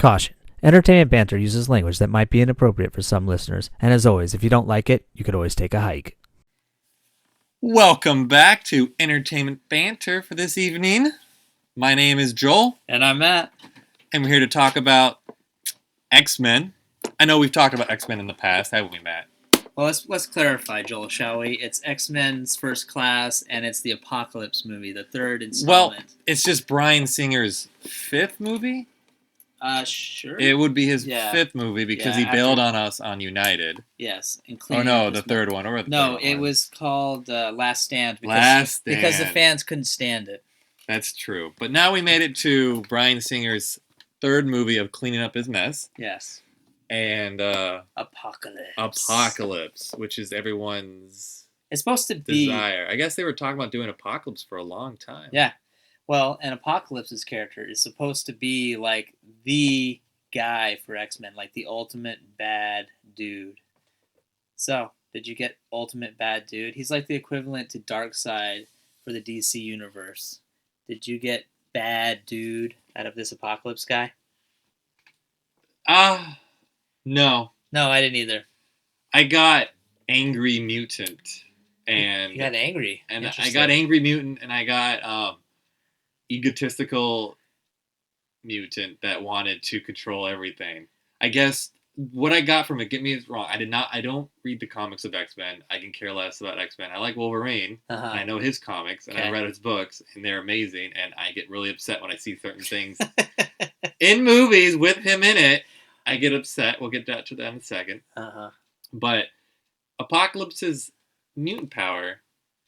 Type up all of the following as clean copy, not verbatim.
Caution. Entertainment Banter uses language that might be inappropriate for some listeners, and as always, if you don't like it, you could always take a hike. Welcome back to Entertainment Banter for this evening. My name is Joel. And I'm Matt. And we're here to talk about X-Men. I know we've talked about X-Men in the past, haven't we, Matt? Well, let's clarify, Joel, shall we? It's X-Men's First Class, and it's the Apocalypse movie, the third installment. Well, it's just Bryan Singer's fifth movie? Sure. It would be his fifth movie because he bailed on us on United. Yes. Oh, no, the third one. No, it was called Last Stand. Because the fans couldn't stand it. That's true. But now we made it to Bryan Singer's third movie of cleaning up his mess. Yes. And Apocalypse, which is everyone's it's supposed to be desire. I guess they were talking about doing Apocalypse for a long time. Yeah. Well, and Apocalypse's character is supposed to be like the guy for X-Men, like the ultimate bad dude. So, did you get ultimate bad dude? He's like the equivalent to Darkseid for the DC universe. Did you get bad dude out of this Apocalypse guy? No. No, I didn't either. I got angry mutant. And you got angry. And I got angry mutant, and I got egotistical mutant that wanted to control everything. I guess what I got from it, get me wrong, I don't read the comics of X-Men. I can care less about X-Men. I like Wolverine. Uh-huh. I know his comics, and I read his books, and they're amazing, and I get really upset when I see certain things in movies with him in it. I get upset. We'll get to that in a second. Uh-huh. But Apocalypse's mutant power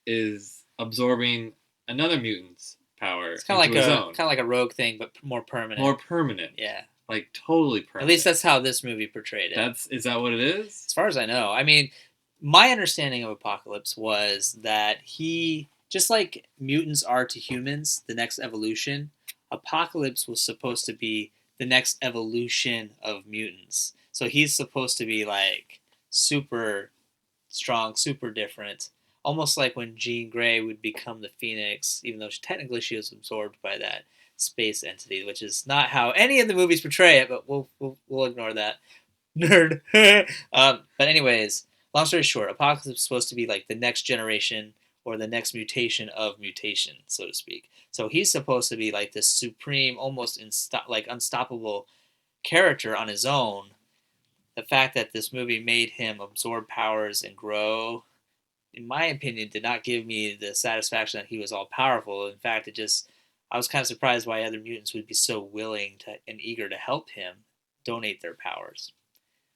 is absorbing another mutant's power. It's kind of like a rogue thing, but more permanent. More permanent. Yeah. Like totally permanent. At least that's how this movie portrayed it. Is that what it is? As far as I know. I mean, my understanding of Apocalypse was that he, just like mutants are to humans, the next evolution, Apocalypse was supposed to be the next evolution of mutants. So he's supposed to be like super strong, super different. Almost like when Jean Grey would become the Phoenix, even though technically she was absorbed by that space entity, which is not how any of the movies portray it, but we'll ignore that. Nerd. But anyways, long story short, Apocalypse is supposed to be like the next generation or the next mutation of mutation, so to speak. So he's supposed to be like this supreme, almost unstoppable character on his own. The fact that this movie made him absorb powers and grow, in my opinion, did not give me the satisfaction that he was all powerful. In fact, I was kind of surprised why other mutants would be so willing and eager to help him donate their powers,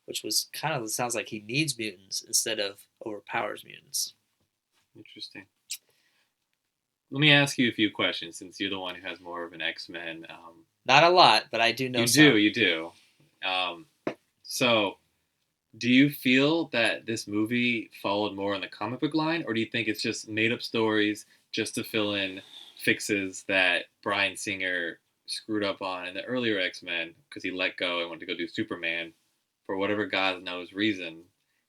which was kind of sounds like he needs mutants instead of overpowers mutants. Interesting. Let me ask you a few questions since you're the one who has more of an X-Men. Not a lot, but I do know some. You do. So, do you feel that this movie followed more on the comic book line, or do you think it's just made-up stories just to fill in fixes that Bryan Singer screwed up on in the earlier X-Men because he let go and went to go do Superman for whatever God knows reason?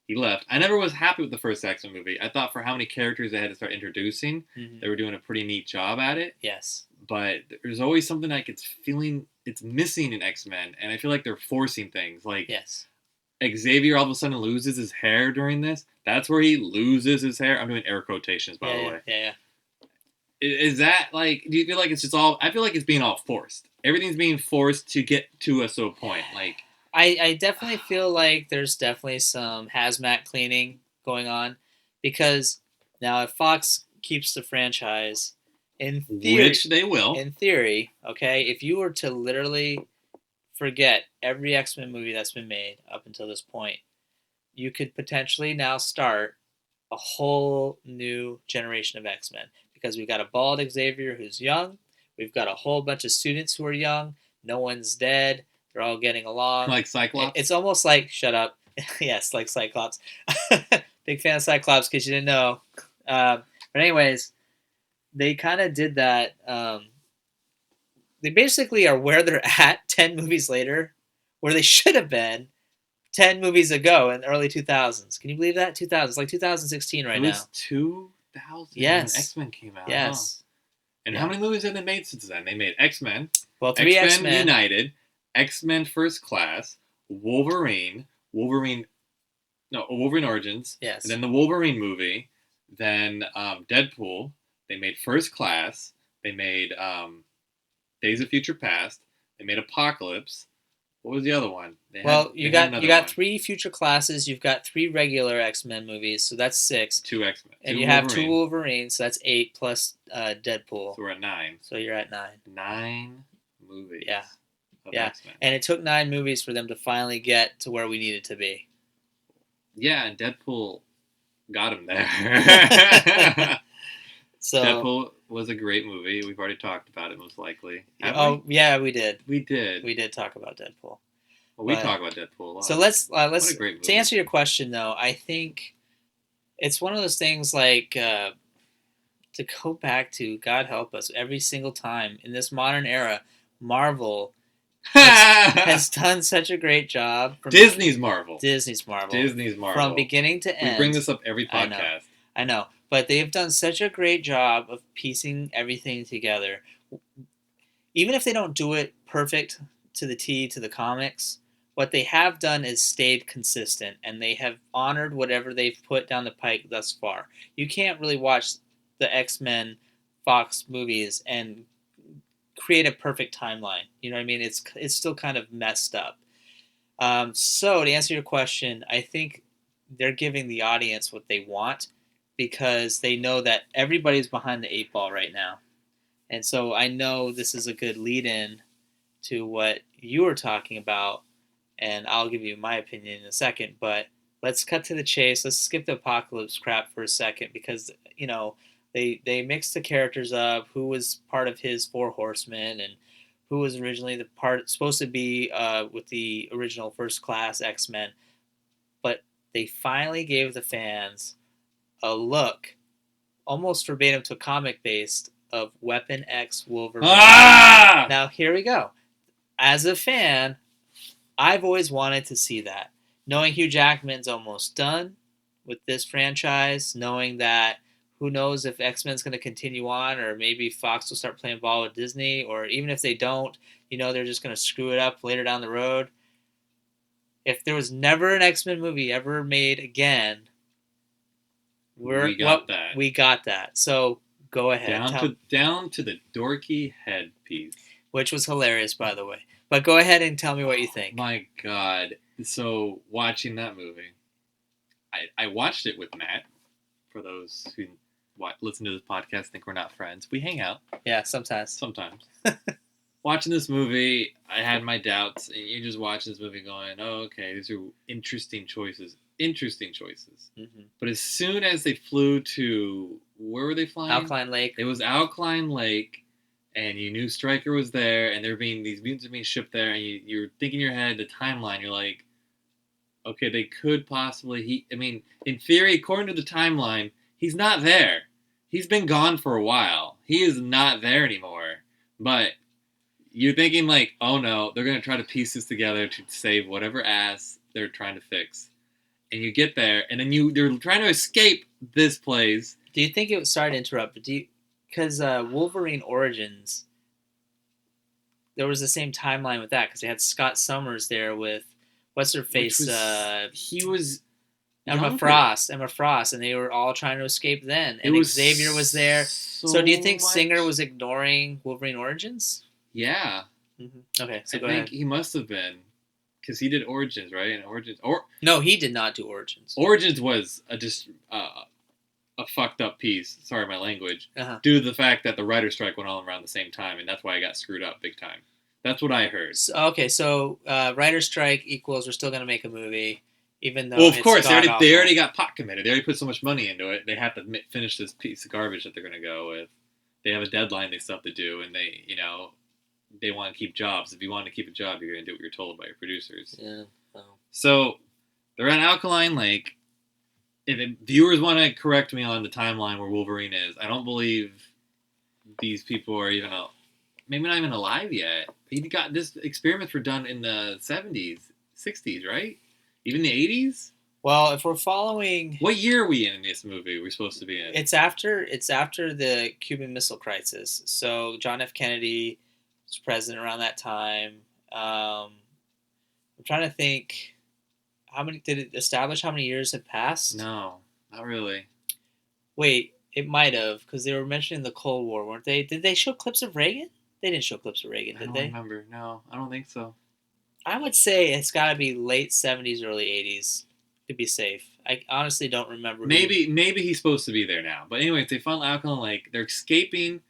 He left. I never was happy with the first X-Men movie. I thought for how many characters they had to start introducing, they were doing a pretty neat job at it. Yes. But there's always something like it's missing in X-Men, and I feel like they're forcing things. Like, yes. Xavier all of a sudden loses his hair during this. That's where he loses his hair. I'm doing air quotations, by the way. Yeah. Is that like? Do you feel like it's just all? I feel like it's being all forced. Everything's being forced to get to us to a point. Like, I definitely feel like there's definitely some hazmat cleaning going on, because now if Fox keeps the franchise, in theory, which they will, in theory, okay, if you were to literally forget every X-Men movie that's been made up until this point, you could potentially now start a whole new generation of X-Men, because we've got a bald Xavier who's young, we've got a whole bunch of students who are young, no one's dead, they're all getting along. Like Cyclops? It's almost like, shut up, yes, like Cyclops. Big fan of Cyclops, because you didn't know. But anyways, they kind of did that. They basically are where they're at 10 movies later, where they should have been 10 movies ago in the early 2000s. Can you believe that? 2000s, like 2016 right now. It was 2000 yes. when X-Men came out. Yes. Huh? And how many movies have they made since then? They made X-Men. Well, 3 X-Men. United, X-Men First Class, Wolverine Origins, Yes. and then the Wolverine movie, then Deadpool. They made First Class. They made Days of Future Past. They made Apocalypse. What was the other one? You got 3 future classes. You've got 3 regular X-Men movies, so that's 6. 2 X-Men. And you have 2 Wolverines, so that's 8 plus Deadpool. So we're at 9. So you're at 9. 9 movies. Yeah. Of Yeah. X-Men. And it took 9 movies for them to finally get to where we needed to be. Yeah, and Deadpool got him there. So Deadpool was a great movie. We've already talked about it, most likely. Yeah, we did. We did. We did talk about Deadpool. Well, we talk about Deadpool a lot. So let's What a great movie. to answer your question though, I think it's one of those things like to go back to, God help us, every single time in this modern era, Marvel has done such a great job. Disney's Marvel. From beginning to end. We bring this up every podcast. I know. But they've done such a great job of piecing everything together. Even if they don't do it perfect to the T, to the comics, what they have done is stayed consistent, and they have honored whatever they've put down the pike thus far. You can't really watch the X-Men Fox movies and create a perfect timeline. You know what I mean? It's still kind of messed up. So to answer your question, I think they're giving the audience what they want, because they know that everybody's behind the 8 ball right now. And so I know this is a good lead-in to what you were talking about, and I'll give you my opinion in a second, but let's cut to the chase. Let's skip the Apocalypse crap for a second, because, they mixed the characters up, who was part of his 4 Horsemen, and who was originally supposed to be with the original First Class X-Men. But they finally gave the fans a look, almost verbatim to comic based, of Weapon X Wolverine. Ah! Now here we go. As a fan, I've always wanted to see that. Knowing Hugh Jackman's almost done with this franchise, knowing that who knows if X-Men's going to continue on, or maybe Fox will start playing ball with Disney, or even if they don't, they're just going to screw it up later down the road. If there was never an X-Men movie ever made again, we got that. So go ahead. Down to the dorky headpiece, which was hilarious, by the way. But go ahead and tell me what you think. My God! So watching that movie, I watched it with Matt. For those who listen to this podcast, think we're not friends. We hang out. Yeah, sometimes. Watching this movie, I had my doubts, and you just watch this movie going, "Oh, okay, these are interesting choices." Mm-hmm. But as soon as they flew to, where were they flying? Alkaline Lake. It was Alkaline Lake, and you knew Stryker was there, and these mutants are being shipped there, and you're thinking in your head, the timeline, you're like, okay, they could possibly, in theory, according to the timeline, he's not there. He's been gone for a while. He is not there anymore. But you're thinking like, oh no, they're going to try to piece this together to save whatever ass they're trying to fix. And you get there, and then they're trying to escape this place. Do you think it was, sorry to interrupt, but because Wolverine Origins, there was the same timeline with that, because they had Scott Summers there with, what's her face? He was Emma Frost, and they were all trying to escape then. And Xavier was there. So do you think Singer was ignoring Wolverine Origins? Yeah. Mm-hmm. Okay, so I go think ahead. he must have been, because he did Origins, right? And no, he did not do Origins. Origins was a fucked up piece. Sorry, my language. Uh-huh. Due to the fact that the writer's strike went all around the same time, and that's why I got screwed up big time. That's what I heard. So writer's strike equals we're still going to make a movie, even though. Well, of course, they already got pot committed. They already put so much money into it. They have to finish this piece of garbage that they're going to go with. They have a deadline they still have to do, and they want to keep jobs. If you want to keep a job, you're going to do what you're told by your producers. Yeah. Oh. So they're at Alkaline Lake. If viewers want to correct me on the timeline where Wolverine is, I don't believe these people are even maybe not even alive yet. This experiments were done in the 70s, 60s, right? Even the 80s? Well, if we're following, what year are we in this movie? We're supposed to be in. It's after the Cuban Missile Crisis. So John F. Kennedy was president around that time. I'm trying to think. How many did it establish? How many years had passed? No, not really. Wait, it might have because they were mentioning the Cold War, weren't they? Did they show clips of Reagan? They didn't show clips of Reagan, I did don't they? remember. No, I don't think so. I would say it's got to be late 70s, early 80s to be safe. I honestly don't remember. Maybe he's supposed to be there now. But anyways, they found Alkaline Lake. They're escaping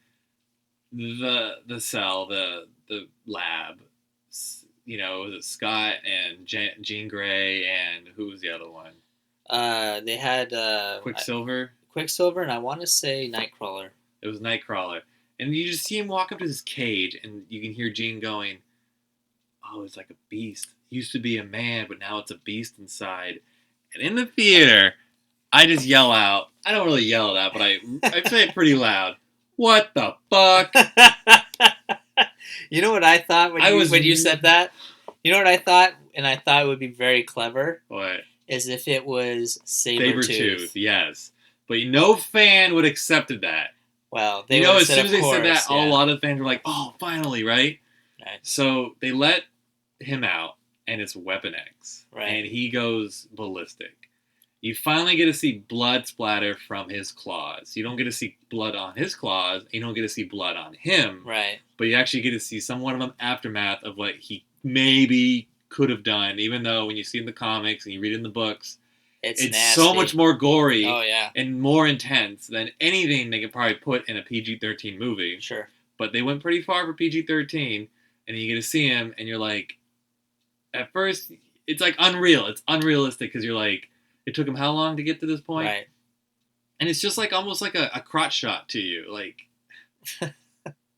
the cell, the lab. Was it Scott and Jean Grey and who was the other one? They had Quicksilver. Quicksilver, and I want to say Nightcrawler. It was Nightcrawler, and you just see him walk up to this cage, and you can hear Jean going, "Oh, it's like a beast. It used to be a man, but now it's a beast inside." And in the theater, I just yell out. I don't really yell it out, but I say it pretty loud. What the fuck? You know what I thought when you said that? You know what I thought? And I thought it would be very clever. What? Is if it was Sabretooth. Yes. But no fan would have accepted that. Well, they as soon said, as they said that, yeah. a lot of fans were like, "Oh, finally, right?" Right. So they let him out, and it's Weapon X. Right. And he goes ballistic. You finally get to see blood splatter from his claws. You don't get to see blood on his claws. You don't get to see blood on him. Right. But you actually get to see somewhat of an aftermath of what he maybe could have done, even though when you see in the comics and you read in the books, it's nasty. so much more gory and more intense than anything they could probably put in a PG-13 movie. Sure. But they went pretty far for PG-13, and you get to see him, and you're like, at first, it's like unreal. It's unrealistic because you're like, it took him how long to get to this point? Right. And it's just like almost like a crotch shot to you. Like,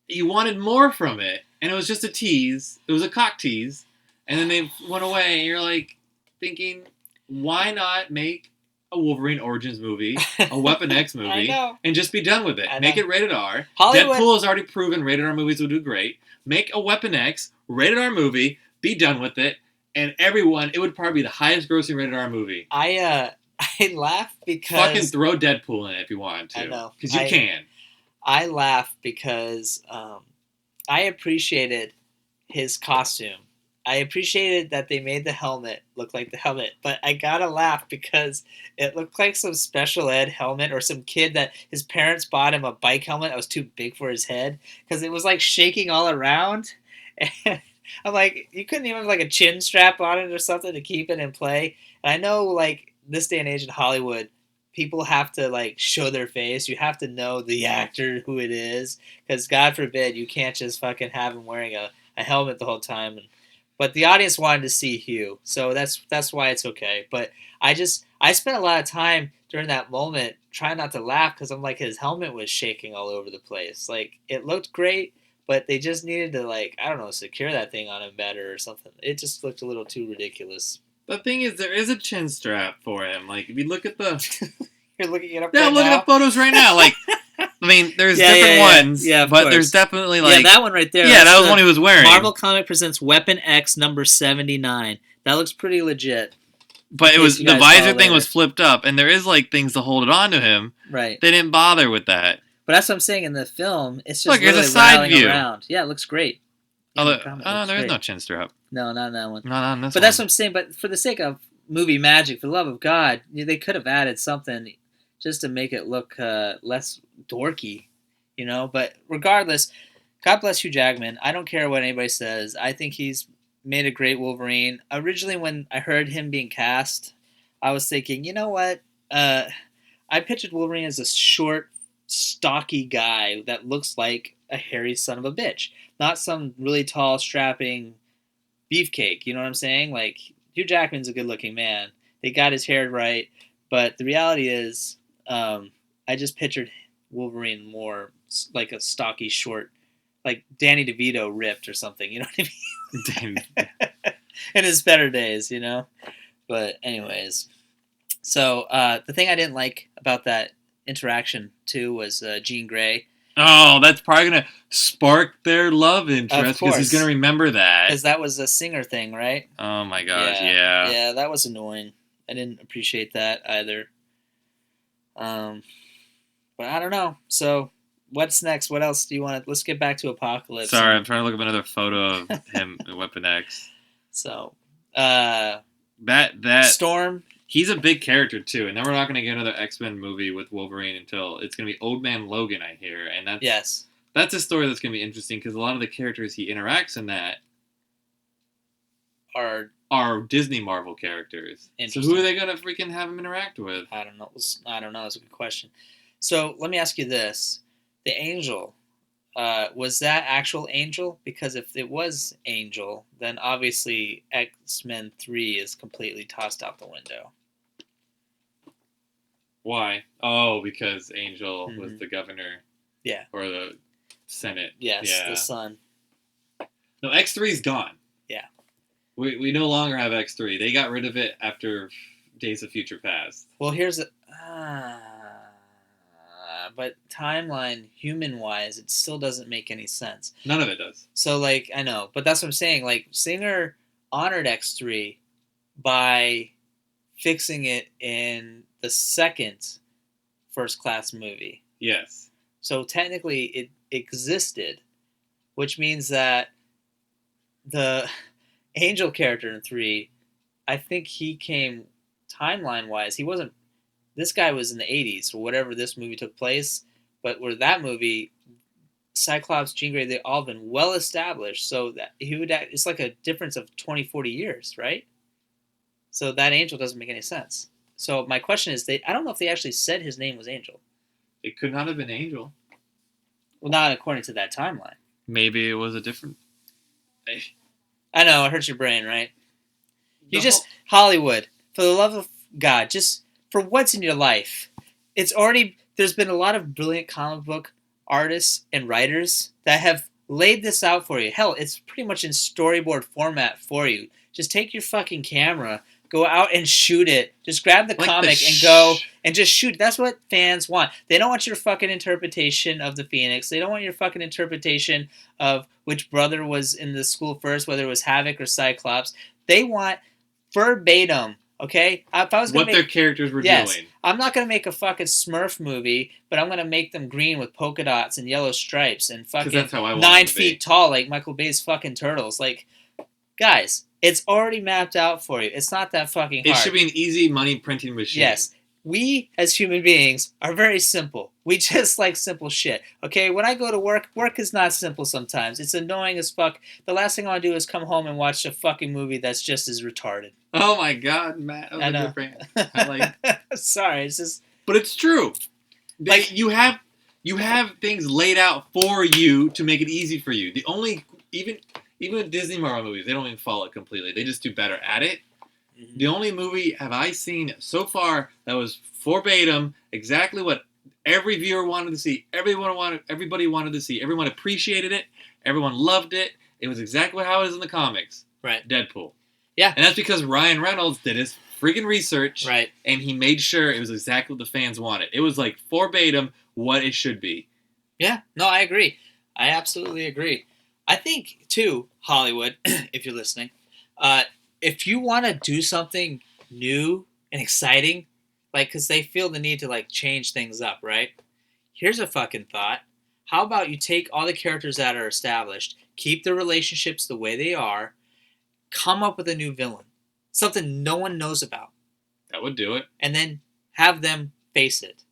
you wanted more from it, and it was just a tease. It was a cock tease. And then they went away, and you're like thinking, why not make a Wolverine Origins movie, a Weapon X movie, and just be done with it? Make it rated R. Hollywood. Deadpool has already proven rated R movies will do great. Make a Weapon X, rated R movie, be done with it, and it would probably be the highest grossing rated R movie. I laugh because... Fucking throw Deadpool in it if you wanted to. I know. Because you can. I laugh because I appreciated his costume. I appreciated that they made the helmet look like the helmet, but I gotta laugh because it looked like some special ed helmet or some kid that his parents bought him a bike helmet that was too big for his head because it was like shaking all around. And I'm like, you couldn't even have like a chin strap on it or something to keep it in play. And I know like this day and age in Hollywood, people have to like show their face. You have to know the actor who it is because God forbid you can't just fucking have him wearing a helmet the whole time. But the audience wanted to see Hugh, so that's why it's okay. But I spent a lot of time during that moment trying not to laugh because I'm like his helmet was shaking all over the place. Like it looked great, but they just needed to like I don't know secure that thing on him better or something. It just looked a little too ridiculous. The thing is, there is a chin strap for him. Like if you look at the, you're looking it up. Yeah, right I'm looking now? at photos right now. Like. I mean, there's different ones, but there's definitely like... Yeah, that one right there. Yeah, that was one he was wearing. Marvel Comic presents Weapon X number 79. That looks pretty legit. But it was the visor thing was flipped up, and there is like things to hold it on to him. Right. They didn't bother with that. But that's what I'm saying in the film. It's just look, there's a side view. Around. Yeah, it looks great. Yeah, there is no chin strap. No, not in that one. Not on this one. But that's what I'm saying. But for the sake of movie magic, for the love of God, they could have added something just to make it look less dorky, you know. But regardless, God bless Hugh Jackman. I don't care what anybody says. I think he's made a great Wolverine. Originally, when I heard him being cast, I was thinking, you know what? I pictured Wolverine as a short, stocky guy that looks like a hairy son of a bitch, not some really tall, strapping beefcake. You know what I'm saying? Like Hugh Jackman's a good-looking man. They got his hair right, but the reality is. I just pictured Wolverine more like a stocky, short, like Danny DeVito ripped or something. You know what I mean? In his better days, you know. But anyways, so the thing I didn't like about that interaction too was Jean Grey. Oh, that's probably gonna spark their love interest because he's gonna remember that. Because that was a singer thing, right? Oh my gosh, yeah. Yeah, that was annoying. I didn't appreciate that either. But I don't know. So What's next? What else do you want to? Let's get back to Apocalypse. Sorry, I'm trying to look up another photo of him in Weapon X. So, That Storm. he's a big character too, and then we're not going to get another X-Men movie with Wolverine until it's going to be Old Man Logan, I hear, and that's a story that's going to be interesting because a lot of the characters he interacts in that are Disney Marvel characters. So who are they going to freaking have him interact with? I don't know. That's a good question. So let me ask you this: the Angel. Was that actual Angel? Because if it was Angel, then obviously X-Men 3 is completely tossed out the window. Why? Oh, because Angel was the governor. Yeah. Or the Senate. Yes, the son. No, X3's gone. Yeah. We no longer have X3. They got rid of it after Days of Future Past. Well, here's the... but timeline, human-wise, it still doesn't make any sense. None of it does. So, like, I know. But that's what I'm saying. Like, Singer honored X3 by fixing it in the second First Class movie. Yes. So, technically, it existed, which means that the Angel character in 3, I think he came timeline-wise. He wasn't... This guy was in the 80s, or whatever this movie took place. But where that movie, Cyclops, Jean Grey, they all been well established. So that he would... It's like a difference of 20, 40 years, right? So that Angel doesn't make any sense. So my question is, I don't know if they actually said his name was Angel. It could not have been Angel. Well, not according to that timeline. Maybe it was a different... I know, it hurts your brain, right? Hollywood, for the love of God, just for what's in your life. There's been a lot of brilliant comic book artists and writers that have laid this out for you. Hell, it's pretty much in storyboard format for you. Just take your fucking camera, go out and shoot it. Just grab the comic and go and just shoot. That's what fans want. They don't want your fucking interpretation of the Phoenix. They don't want your fucking interpretation of which brother was in the school first, whether it was Havoc or Cyclops. They want verbatim, okay? If I was gonna their characters were doing. I'm not going to make a fucking Smurf movie, but I'm going to make them green with polka dots and yellow stripes and fucking that's how I want 9 them to feet be. tall like Michael Bay's fucking turtles. Like, guys, it's already mapped out for you. It's not that fucking hard. It should be an easy money printing machine. Yes. We, as human beings, are very simple. We just like simple shit. Okay, when I go to work is not simple sometimes. It's annoying as fuck. The last thing I want to do is come home and watch a fucking movie that's just as retarded. Oh my God, Matt. That was a good brand. I like... Sorry, it's just... But it's true. You have things laid out for you to make it easy for you. The only... Even with Disney Marvel movies, they don't even follow it completely. They just do better at it. Mm-hmm. The only movie have I seen so far that was verbatim exactly what every viewer wanted to see. Everybody wanted to see. Everyone appreciated it. Everyone loved it. It was exactly how it is in the comics. Right. Deadpool. Yeah. And that's because Ryan Reynolds did his freaking research. Right. And he made sure it was exactly what the fans wanted. It was like verbatim what it should be. Yeah. No, I agree. I absolutely agree. I think, too, Hollywood, if you're listening, if you want to do something new and exciting, like, because they feel the need to, like, change things up, right? Here's a fucking thought. How about you take all the characters that are established, keep the relationships the way they are, come up with a new villain. Something no one knows about. That would do it. And then have them face it.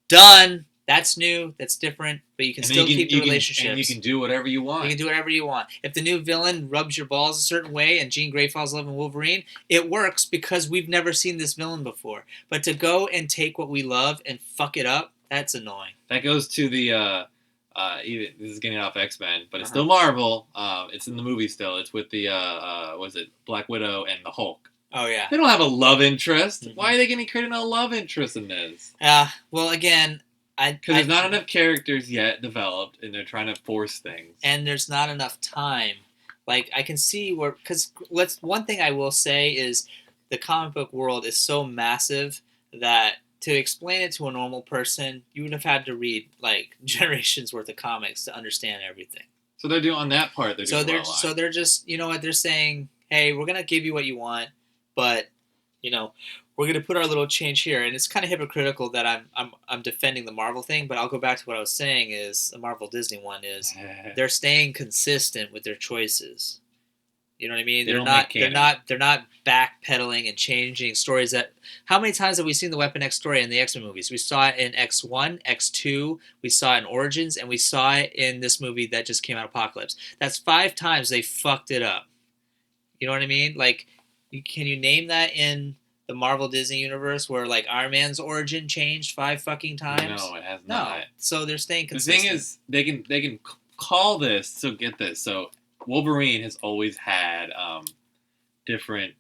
Done. That's new. That's different. But you can still keep the relationships. And you can do whatever you want. You can do whatever you want. If the new villain rubs your balls a certain way and Jean Grey falls in love with Wolverine, it works because we've never seen this villain before. But to go and take what we love and fuck it up, that's annoying. That goes to the... this is getting off X-Men, but it's still Marvel. It's in the movie still. It's with the Black Widow and the Hulk. Oh yeah. They don't have a love interest. Mm-hmm. Why are they going to create a love interest in this? Well, again, because there's not enough characters yet developed, and they're trying to force things. And there's not enough time. Like I can see where, because one thing I will say is the comic book world is so massive that to explain it to a normal person, you would have had to read like generations worth of comics to understand everything. So they're doing on that part. They're just, you know what, they're saying, hey, we're gonna give you what you want, but you know, we're gonna put our little change here, and it's kind of hypocritical that I'm defending the Marvel thing, but I'll go back to what I was saying is the Marvel Disney one is they're staying consistent with their choices. You know what I mean? They They're don't not. make They're not backpedaling and changing stories. That how many times have we seen the Weapon X story in the X Men movies? We saw it in X1, X2. We saw it in Origins, and we saw it in this movie that just came out, Apocalypse. That's 5 times they fucked it up. You know what I mean? Like, can you name that in the Marvel Disney universe where like Iron Man's origin changed 5 fucking times? No, it has No. not. So they're staying The consistent. thing is, they can call this. So get this. So Wolverine has always had different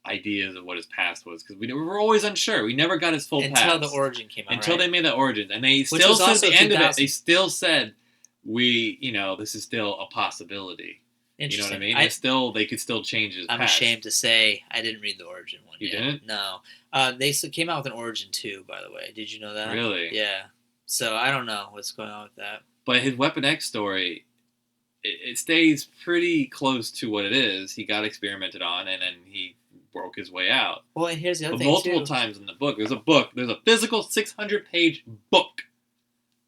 ideas of what his past was because we were always unsure. We never got his full until past the origin came out. until right? they made the origins, and they Which still was said at also the end of it. 2000. They still said this is still a possibility. You know what I mean? They could still change his I'm past. ashamed to say I didn't read the origin one. You yet. didn't? No. They came out with an origin 2, by the way. Did you know that? Really? Yeah. So I don't know what's going on with that. But his Weapon X story, it stays pretty close to what it is. He got experimented on, and then he broke his way out. Well, and here's the other But thing multiple too. times in the book, there's a physical 600-page book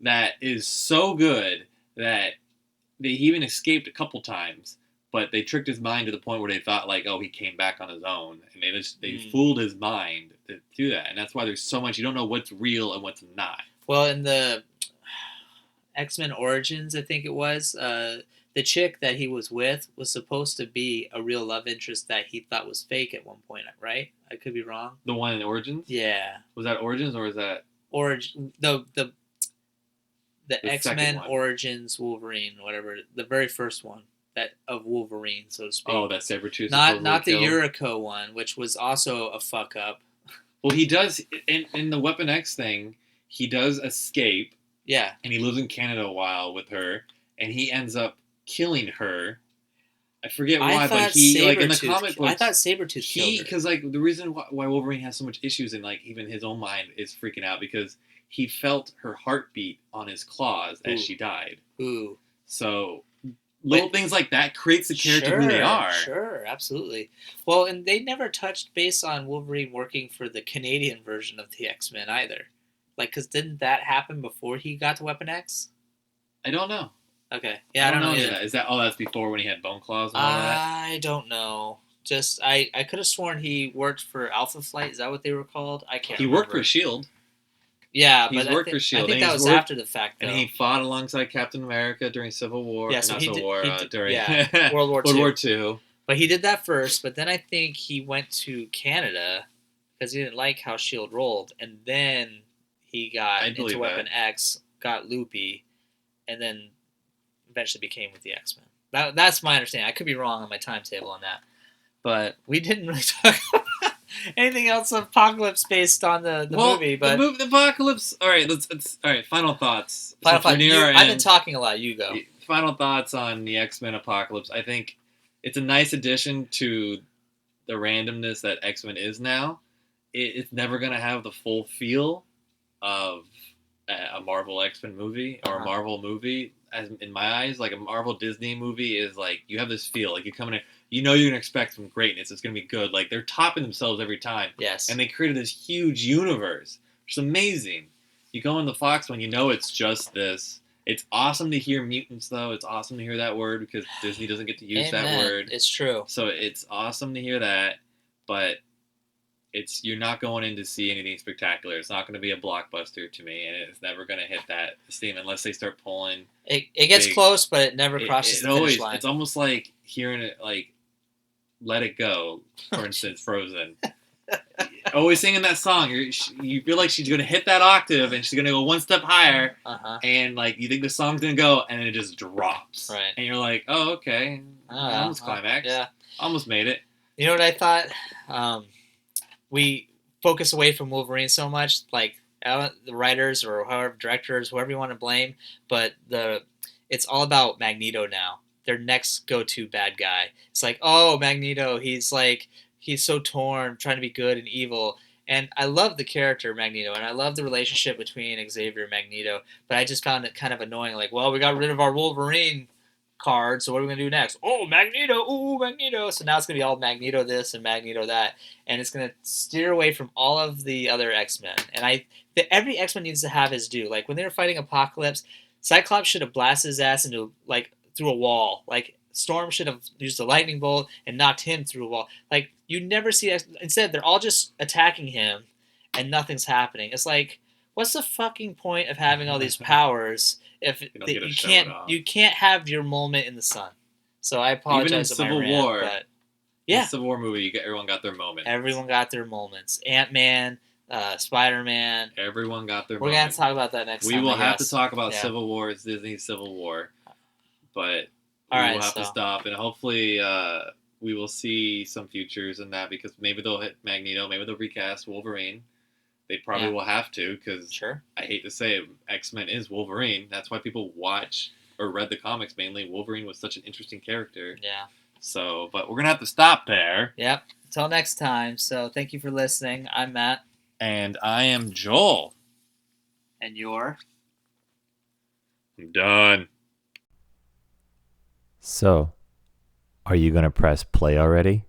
that is so good that he even escaped a couple times. But they tricked his mind to the point where they thought like, oh, he came back on his own, and they fooled his mind to do that, and that's why there's so much you don't know what's real and what's not. Well, in the X-Men Origins, I think it was, the chick that he was with was supposed to be a real love interest that he thought was fake at one point, right? I could be wrong. The one in Origins? Yeah. Was that Origins or was that Origin? The X-Men one. Origins Wolverine, whatever, the very first one that of Wolverine, so to speak. Oh, that Sabretooth. Not the Yuriko one, which was also a fuck up. Well, he does in the Weapon X thing. He does escape. Yeah. And he lives in Canada a while with her, and he ends up killing her. I forget why, but he like in the comic books. I thought Sabretooth killed her. Because like the reason why Wolverine has so much issues and like even his own mind is freaking out because he felt her heartbeat on his claws as she died. Ooh. So little things like that creates the character who they are. Sure, absolutely. Well, and they never touched base on Wolverine working for the Canadian version of the X-Men either. Like, because didn't that happen before he got to Weapon X? I don't know. Okay. Yeah, I don't know either. that. Is that that's before when he had bone claws and all that? I don't know. Just I could have sworn he worked for Alpha Flight. Is that what they were called? I can't. He remember. worked for S.H.I.E.L.D. Yeah, He's but worked for S.H.I.E.L.D. I think and that he's was worked- after the fact, though. And he fought alongside Captain America during Civil War. Yeah, so not he Civil did- War, he did- during yeah, World War World II. War II. But he did that first, but then I think he went to Canada because he didn't like how S.H.I.E.L.D. rolled, and then he got into Weapon X, got loopy, and then eventually became with the X-Men. That's my understanding. I could be wrong on my timetable on that. But we didn't really talk about anything else Apocalypse based on the movie. But the Apocalypse. All right, all right. Final thoughts. Final Since thought. we're near our I've been end, talking a lot. You go. Final thoughts on the X-Men Apocalypse. I think it's a nice addition to the randomness that X-Men is now. It's never gonna have the full feel of a Marvel X-Men movie or a Marvel movie. As in my eyes, like a Marvel Disney movie is like you have this feel like you come in, you know you're gonna expect some greatness. It's gonna be good. Like they're topping themselves every time. Yes. And they created this huge universe, which is amazing. You go in the Fox one, you know it's just this. It's awesome to hear mutants though. It's awesome to hear that word because Disney doesn't get to use that word. It's true. So it's awesome to hear that, but you're not going in to see anything spectacular. It's not going to be a blockbuster to me, and it's never going to hit that esteem unless they start pulling. It gets close, but it never crosses the finish line. It's almost like hearing it, like "Let It Go," for instance, Frozen. Always singing that song, you feel like she's going to hit that octave, and she's going to go one step higher, and like you think the song's going to go, and then it just drops, right? And you're like, "Oh, okay, almost climax, yeah, almost made it." You know what I thought? We focus away from Wolverine so much, like the writers or however directors, whoever you want to blame, but it's all about Magneto now. Their next go-to bad guy. It's like, oh, Magneto, he's so torn, trying to be good and evil. And I love the character Magneto, and I love the relationship between Xavier and Magneto, but I just found it kind of annoying. Like, well, we got rid of our Wolverine. card. So what are we gonna do next? Oh, Magneto! Ooh, Magneto! So now it's gonna be all Magneto this and Magneto that, and it's gonna steer away from all of the other X-Men. And every X-Men needs to have his due. Like when they were fighting Apocalypse, Cyclops should have blasted his ass into like through a wall. Like Storm should have used a lightning bolt and knocked him through a wall. Like you never see. Instead, they're all just attacking him, and nothing's happening. It's like, what's the fucking point of having all these powers if you can't have your moment in the sun? So I apologize. Even in Civil War, but in the Civil War movie, everyone got their moment. Everyone got their moments. Ant-Man, Spider-Man. Everyone got their. We're gonna have to talk about that next time. We will have to talk about Civil War. It's Disney's Civil War, but we will have to stop, and hopefully we will see some futures in that, because maybe they'll hit Magneto, maybe they'll recast Wolverine. They probably will have to, because I hate to say it, X-Men is Wolverine. That's why people watch or read the comics mainly. Wolverine was such an interesting character. Yeah. So, but we're going to have to stop there. Yep. Until next time. So thank you for listening. I'm Matt. And I am Joel. And you're? I'm done. So, are you going to press play already?